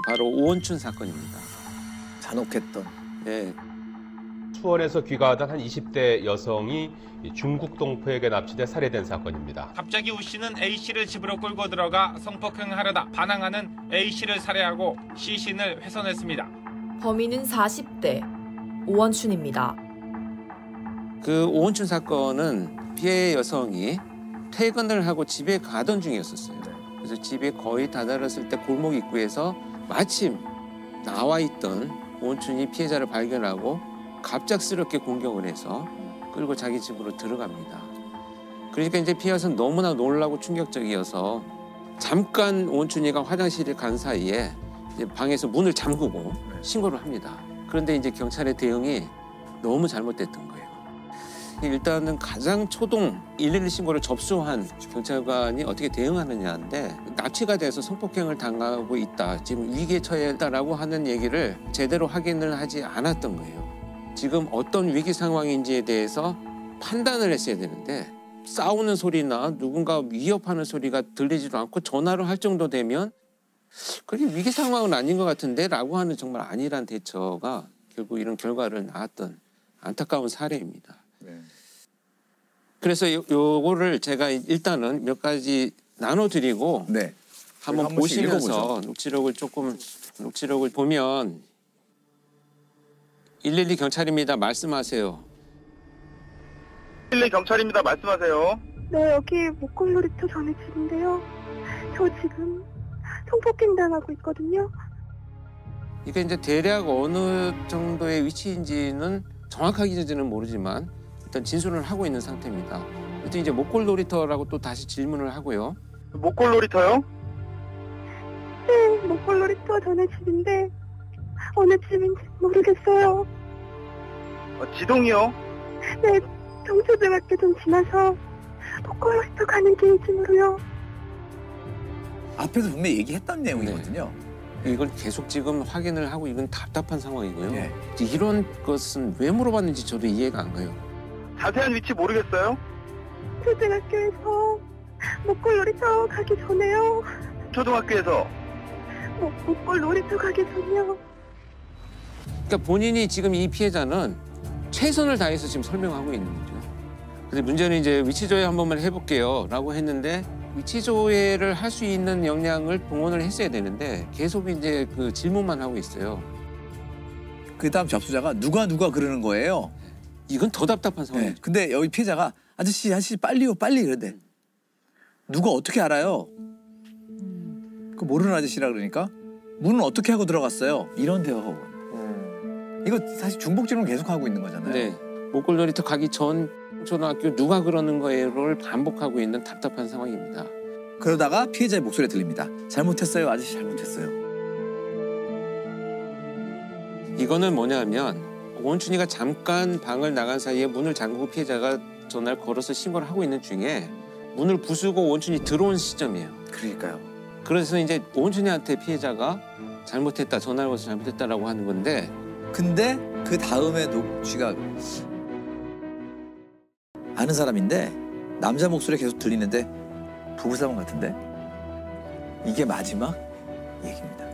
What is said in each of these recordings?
바로 오원춘 사건입니다. 잔혹했던. 네. 수원에서 귀가하던 한 20대 여성이 중국 동포에게 납치돼 살해된 사건입니다. 갑자기 우 씨는 A 씨를 집으로 끌고 들어가 성폭행하려다 반항하는 A 씨를 살해하고 시신을 훼손했습니다. 범인은 40대 오원춘입니다. 그 오원춘 사건은 피해 여성이 퇴근을 하고 집에 가던 중이었었어요. 그래서 집에 거의 다다랐을 때 골목 입구에서 마침 나와 있던 오원춘이 피해자를 발견하고 갑작스럽게 공격을 해서 끌고 자기 집으로 들어갑니다. 그러니까 이제 피해 여성은 너무나 놀라고 충격적이어서 잠깐 오원춘이가 화장실에 간 사이에 이제 방에서 문을 잠그고 신고를 합니다. 그런데 이제 경찰의 대응이 너무 잘못됐던 거예요. 일단은 가장 초동 112 신고를 접수한 경찰관이 어떻게 대응하느냐인데 납치가 돼서 성폭행을 당하고 있다, 지금 위기에 처해 있다라고 하는 얘기를 제대로 확인을 하지 않았던 거예요. 지금 어떤 위기 상황인지에 대해서 판단을 했어야 되는데 싸우는 소리나 누군가 위협하는 소리가 들리지도 않고 전화를 할 정도 되면 그게 위기 상황은 아닌 것 같은데 라고 하는 정말 안일한 대처가 결국 이런 결과를 낳았던 안타까운 사례입니다. 네. 그래서 요거를 제가 일단은 몇 가지 나눠드리고 네. 한번 보시면서 녹취록을 보면 112 경찰입니다. 말씀하세요. 112 경찰입니다. 말씀하세요. 네, 여기 목골놀이터 전에 집인데요. 저 지금 성폭행 당하고 있거든요. 이게 이제 대략 어느 정도의 위치인지는 정확하게는 모르지만 일단 진술을 하고 있는 상태입니다. 일단 이제 목골놀이터라고 또 다시 질문을 하고요. 목골놀이터요? 네, 목골놀이터 전에 집인데 어느 집인지 모르겠어요. 지동이요? 네, 동초등학교 좀 지나서 목골놀이터 가는 길쯤으로요. 앞에서 분명히 얘기했던 내용이거든요. 네. 이걸 계속 지금 확인을 하고 이건 답답한 상황이고요. 네. 이런 것은 왜 물어봤는지 저도 이해가 안 가요. 자세한 위치 모르겠어요? 초등학교에서 목골놀이터 가기 전에요. 초등학교에서? 목골놀이터 가기 전이요. 그러니까 본인이 지금 이 피해자는 최선을 다해서 지금 설명하고 있는 거죠. 근데 문제는 이제 위치 조회 한 번만 해볼게요 라고 했는데 위치 조회를 할 수 있는 역량을 동원을 했어야 되는데 계속 이제 그 질문만 하고 있어요. 그 다음 접수자가 누가 그러는 거예요. 이건 더 답답한 상황이죠. 네. 근데 여기 피해자가 아저씨 빨리요 빨리 이러대. 누가 어떻게 알아요? 그 모르는 아저씨라 그러니까 문은 어떻게 하고 들어갔어요? 이런 대화가 오고. 이거 사실 중복 질문 계속 하고 있는 거잖아요. 네. 목골놀이터 가기 전 초등학교 누가 그러는 거예요를 반복하고 있는 답답한 상황입니다. 그러다가 피해자의 목소리가 들립니다. 잘못했어요. 아저씨 잘못했어요. 이거는 뭐냐면 오원춘이가 잠깐 방을 나간 사이에 문을 잠그고 피해자가 전화를 걸어서 신고를 하고 있는 중에 문을 부수고 오원춘이 들어온 시점이에요. 그러니까요. 그래서 이제 오원춘이한테 피해자가 잘못했다, 전화를 걸어서 잘못했다라고 하는 건데 근데 그 다음에 녹취가 아는 사람인데 남자 목소리 계속 들리는데 부부싸움 같은데 이게 마지막 얘기입니다.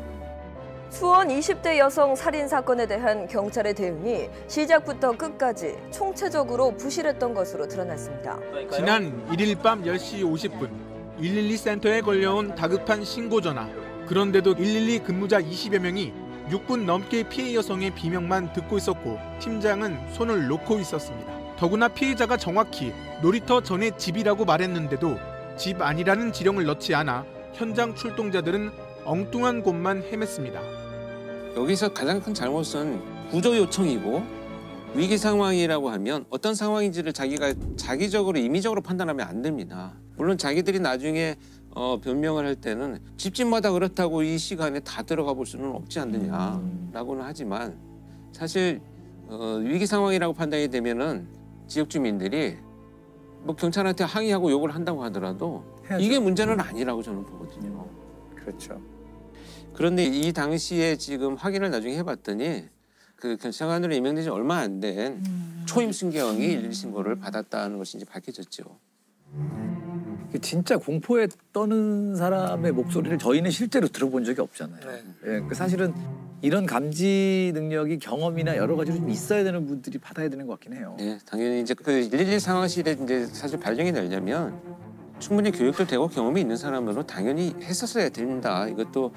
수원 20대 여성 살인 사건에 대한 경찰의 대응이 시작부터 끝까지 총체적으로 부실했던 것으로 드러났습니다. 지난 1일 밤 10시 50분 112 센터에 걸려온 다급한 신고 전화. 그런데도 112 근무자 20여 명이 6분 넘게 피해 여성의 비명만 듣고 있었고 팀장은 손을 놓고 있었습니다. 더구나 피해자가 정확히 놀이터 전에 집이라고 말했는데도 집 아니라는 지령을 넣지 않아 현장 출동자들은 엉뚱한 곳만 헤맸습니다. 여기서 가장 큰 잘못은 구조 요청이고 위기 상황이라고 하면 어떤 상황인지를 자기가 자기적으로 임의적으로 판단하면 안 됩니다. 물론 자기들이 나중에 변명을 할 때는 집집마다 그렇다고 이 시간에 다 들어가 볼 수는 없지 않느냐라고는 하지만 사실 위기 상황이라고 판단이 되면은 지역 주민들이 뭐 경찰한테 항의하고 욕을 한다고 하더라도 해야죠. 이게 문제는 아니라고 저는 보거든요. 그렇죠. 그런데 이 당시에 지금 확인을 나중에 해봤더니 그 경찰관으로 임명된 지 얼마 안 된 초임 순경이 112 신고를 받았다는 것이 이제 밝혀졌죠. 진짜 공포에 떠는 사람의 목소리를 저희는 실제로 들어본 적이 없잖아요. 예, 그 사실은 이런 감지 능력이 경험이나 여러 가지로 좀 있어야 되는 분들이 받아야 되는 것 같긴 해요. 네, 당연히 이제 그 112 상황실에 이제 사실 발령이 나려면 충분히 교육도 되고 경험이 있는 사람으로 당연히 했었어야 된다. 이것도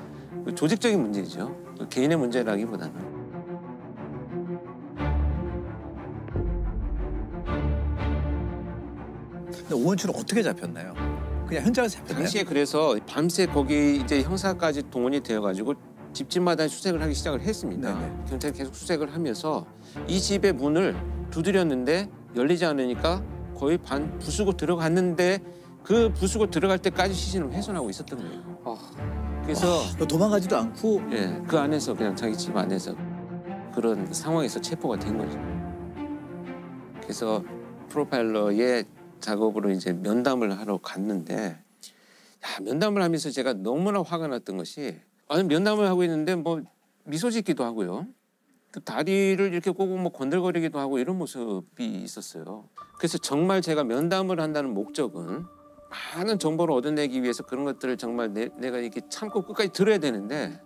조직적인 문제죠. 개인의 문제라기보다는. 근데 오원춘은 어떻게 잡혔나요? 그냥 현장에서 잡혔나요? 당시에 그래서 밤새 거기 이제 형사까지 동원이 되어가지고 집집마다 수색을 하기 시작을 했습니다. 네네. 경찰이 계속 수색을 하면서 이 집의 문을 두드렸는데 열리지 않으니까 거의 반 부수고 들어갔는데 그 부수고 들어갈 때까지 시신을 훼손하고 있었던 거예요. 그래서 도망가지도 않고 예, 그 안에서 그냥 자기 집 안에서 그런 상황에서 체포가 된 거죠. 그래서 프로파일러의 작업으로 이제 면담을 하러 갔는데 면담을 하면서 제가 너무나 화가 났던 것이 면담을 하고 있는데 뭐 미소 짓기도 하고요. 또 다리를 이렇게 꼬고 뭐 건들거리기도 하고 이런 모습이 있었어요. 그래서 정말 제가 면담을 한다는 목적은 많은 정보를 얻어내기 위해서 그런 것들을 정말 내가 이렇게 참고 끝까지 들어야 되는데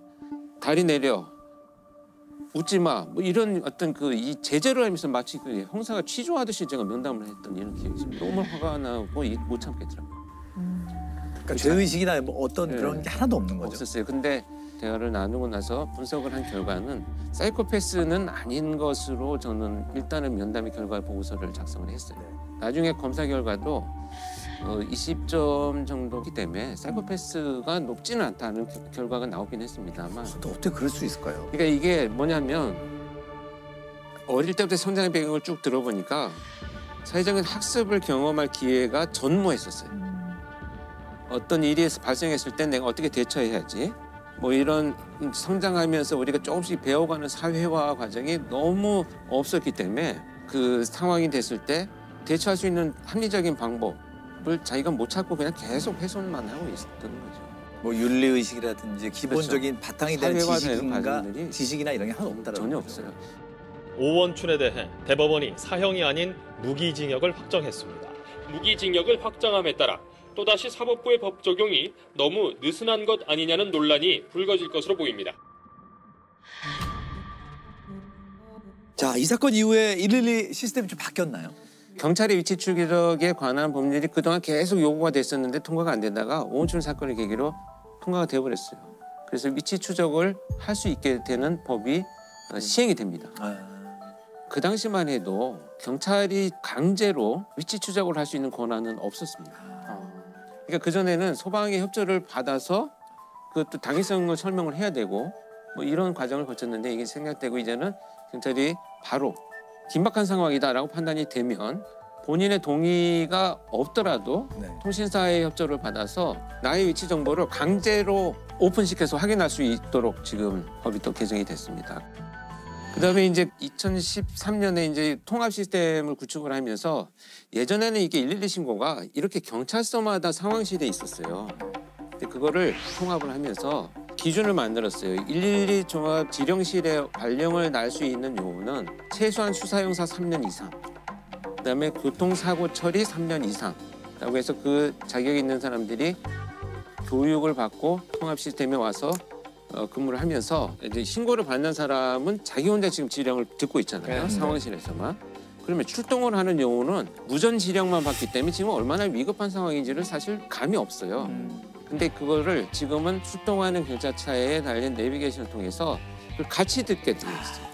다리 내려 웃지 마 뭐 이런 어떤 그 이 제재를 하면서 마치 그 형사가 취조하듯이 제가 면담을 했던 이런 기억이 있어요. 너무 화가 나고 못 참겠더라고요. 그러니까 죄의식이나 뭐 어떤 그런 게 하나도 없는 거죠. 없었어요. 근데 대화를 나누고 나서 분석을 한 결과는 사이코패스는 아닌 것으로 저는 일단은 면담의 결과 보고서를 작성을 했어요. 나중에 검사 결과도 20점 정도기 때문에 사이코패스가 높지는 않다는 결과가 나오긴 했습니다만. 또 어떻게 그럴 수 있을까요? 그러니까 이게 뭐냐면 어릴 때부터 성장의 배경을 쭉 들어보니까 사회적인 학습을 경험할 기회가 전무했었어요. 어떤 일이 발생했을 때 내가 어떻게 대처해야지 뭐 이런 성장하면서 우리가 조금씩 배워가는 사회화 과정이 너무 없었기 때문에 그 상황이 됐을 때 대처할 수 있는 합리적인 방법을 자기가 못 찾고 그냥 계속 훼손만 하고 있었던 거죠. 뭐 윤리의식이라든지 기본적인 그렇죠. 바탕이 되는 사회화되는 과정들이 지식이나 이런 게 하나도 없다라는 전혀 거죠. 없어요. 오원춘에 대해 대법원이 사형이 아닌 무기징역을 확정했습니다. 무기징역을 확정함에 따라 또다시 사법부의 법 적용이 너무 느슨한 것 아니냐는 논란이 불거질 것으로 보입니다. 자, 이 사건 이후에 112 시스템이 좀 바뀌었나요? 경찰의 위치 추적에 관한 법률이 그동안 계속 요구가 됐었는데 통과가 안 되다가 오원춘 사건을 계기로 통과가 되어버렸어요. 그래서 위치 추적을 할 수 있게 되는 법이 시행이 됩니다. 그 당시만 해도 경찰이 강제로 위치 추적을 할 수 있는 권한은 없었습니다. 그러니까 그전에는 소방의 협조를 받아서 그것도 당위성을 설명을 해야 되고 뭐 이런 과정을 거쳤는데 이게 생략되고 이제는 경찰이 바로 긴박한 상황이다라고 판단이 되면 본인의 동의가 없더라도 통신사의 협조를 받아서 나의 위치 정보를 강제로 오픈시켜서 확인할 수 있도록 지금 법이 또 개정이 됐습니다. 그다음에 이제 2013년에 이제 통합 시스템을 구축을 하면서 예전에는 이게 112 신고가 이렇게 경찰서마다 상황실에 있었어요. 근데 그거를 통합을 하면서 기준을 만들었어요. 112 종합 지령실에 발령을 날 수 있는 요원은 최소한 수사 형사 3년 이상, 그다음에 교통사고 처리 3년 이상라고 해서 그 자격 있는 사람들이 교육을 받고 통합 시스템에 와서 근무를 하면서 이제 신고를 받는 사람은 자기 혼자 지금 지령을 듣고 있잖아요. 상황실에서만. 그러면 출동을 하는 요원은 무전 지령만 받기 때문에 지금 얼마나 위급한 상황인지를 사실 감이 없어요. 근데 그거를 지금은 출동하는 경찰차에 달린 내비게이션을 통해서 같이 듣게 되어 있어요.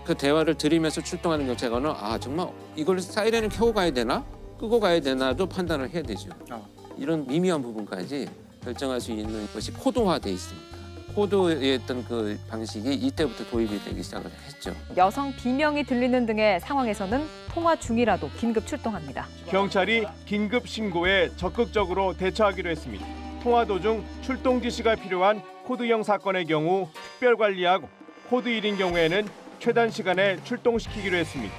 그 대화를 들으면서 출동하는 경찰관은 정말 이걸 사이렌을 켜고 가야 되나? 끄고 가야 되나도 판단을 해야 되죠. 이런 미미한 부분까지 결정할 수 있는 것이 코드화되어 있습니다. 코드의 어떤 그 방식이 이때부터 도입이 되기 시작을 했죠. 여성 비명이 들리는 등의 상황에서는 통화 중이라도 긴급 출동합니다. 경찰이 긴급 신고에 적극적으로 대처하기로 했습니다. 통화 도중 출동 지시가 필요한 코드형 사건의 경우 특별 관리하고 코드 1인 경우에는 최단 시간에 출동시키기로 했습니다.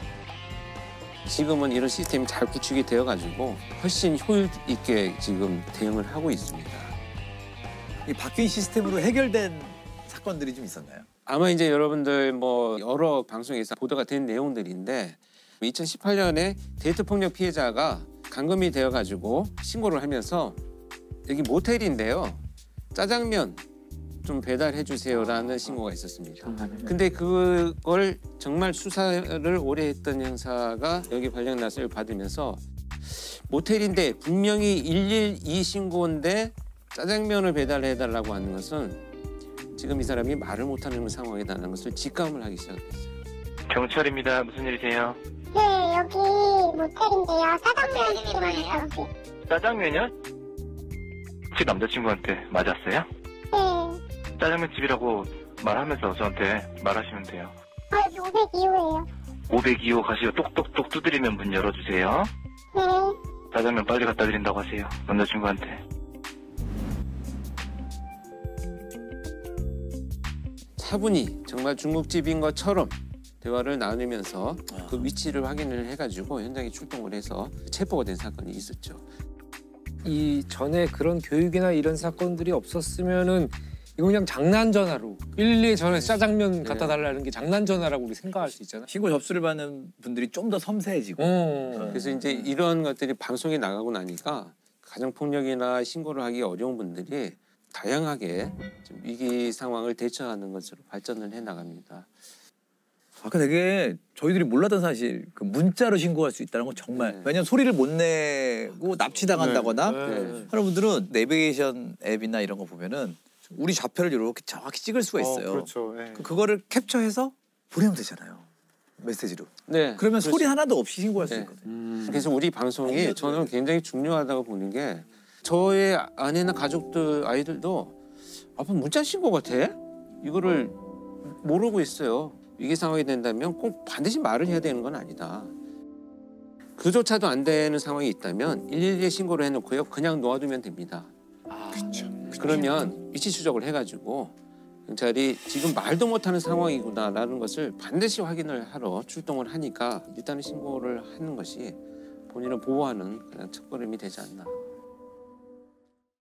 지금은 이런 시스템이 잘 구축이 되어가지고 훨씬 효율 있게 지금 대응을 하고 있습니다. 이 바뀐 시스템으로 해결된 사건들이 좀 있었나요? 아마 이제 여러분들 뭐 여러 방송에서 보도가 된 내용들인데 2018년에 데이트 폭력 피해자가 감금이 되어가지고 신고를 하면서 여기 모텔인데요. 짜장면 좀 배달해 주세요라는 신고가 있었습니다. 근데 그걸 정말 수사를 오래 했던 형사가 여기 발령 나서를 받으면서 모텔인데 분명히 112 신고인데 짜장면을 배달해 달라고 하는 것은 지금 이 사람이 말을 못하는 상황이라는 것을 직감을 하기 시작했어요. 경찰입니다. 무슨 일이세요? 네, 여기 모텔인데요. 짜장면 필요해요. 짜장면이요? 혹시 남자친구한테 맞았어요? 네. 짜장면 집이라고 말하면서 저한테 말하시면 돼요. 여기 502호예요. 502호 가시고 똑똑똑 두드리면 문 열어주세요. 네. 짜장면 빨리 갖다 드린다고 하세요. 남자친구한테. 차분히 정말 중국집인 것처럼 대화를 나누면서 그 위치를 확인을 해가지고 현장에 출동을 해서 체포가 된 사건이 있었죠. 이 전에 그런 교육이나 이런 사건들이 없었으면은 이거 그냥 장난 전화로 112에 전화해서 짜장면 갖다 달라는 게 장난 전화라고 우리 생각할 수 있잖아. 신고 접수를 받는 분들이 좀 더 섬세해지고. 그래서 이제 이런 것들이 방송에 나가고 나니까 가정폭력이나 신고를 하기 어려운 분들이 다양하게 좀 위기 상황을 대처하는 것으로 발전을 해 나갑니다. 아까 되게 저희들이 몰랐던 사실 그 문자로 신고할 수 있다는 건 정말 왜냐면 소리를 못 내고 납치당한다거나 하는 분들은 내비게이션 앱이나 이런 거 보면은 우리 좌표를 이렇게 정확히 찍을 수가 있어요. 그렇죠. 그거를 캡처해서 보내면 되잖아요. 메시지로. 네. 그러면 그렇죠. 소리 하나도 없이 신고할 수 있거든요. 그래서 우리 방송이 저는 굉장히 중요하다고 보는 게 저의 아내나 가족들 아이들도 아빠 문자 신고 같아? 이거를 모르고 있어요. 위기 상황이 된다면 꼭 반드시 말을 해야 되는 건 아니다. 그조차도 안 되는 상황이 있다면 112에 신고를 해놓고요. 그냥 놓아두면 됩니다. 그러면 위치 추적을 해가지고 경찰이 지금 말도 못하는 상황이구나라는 것을 반드시 확인을 하러 출동을 하니까 일단은 신고를 하는 것이 본인을 보호하는 그냥 첫걸음이 되지 않나.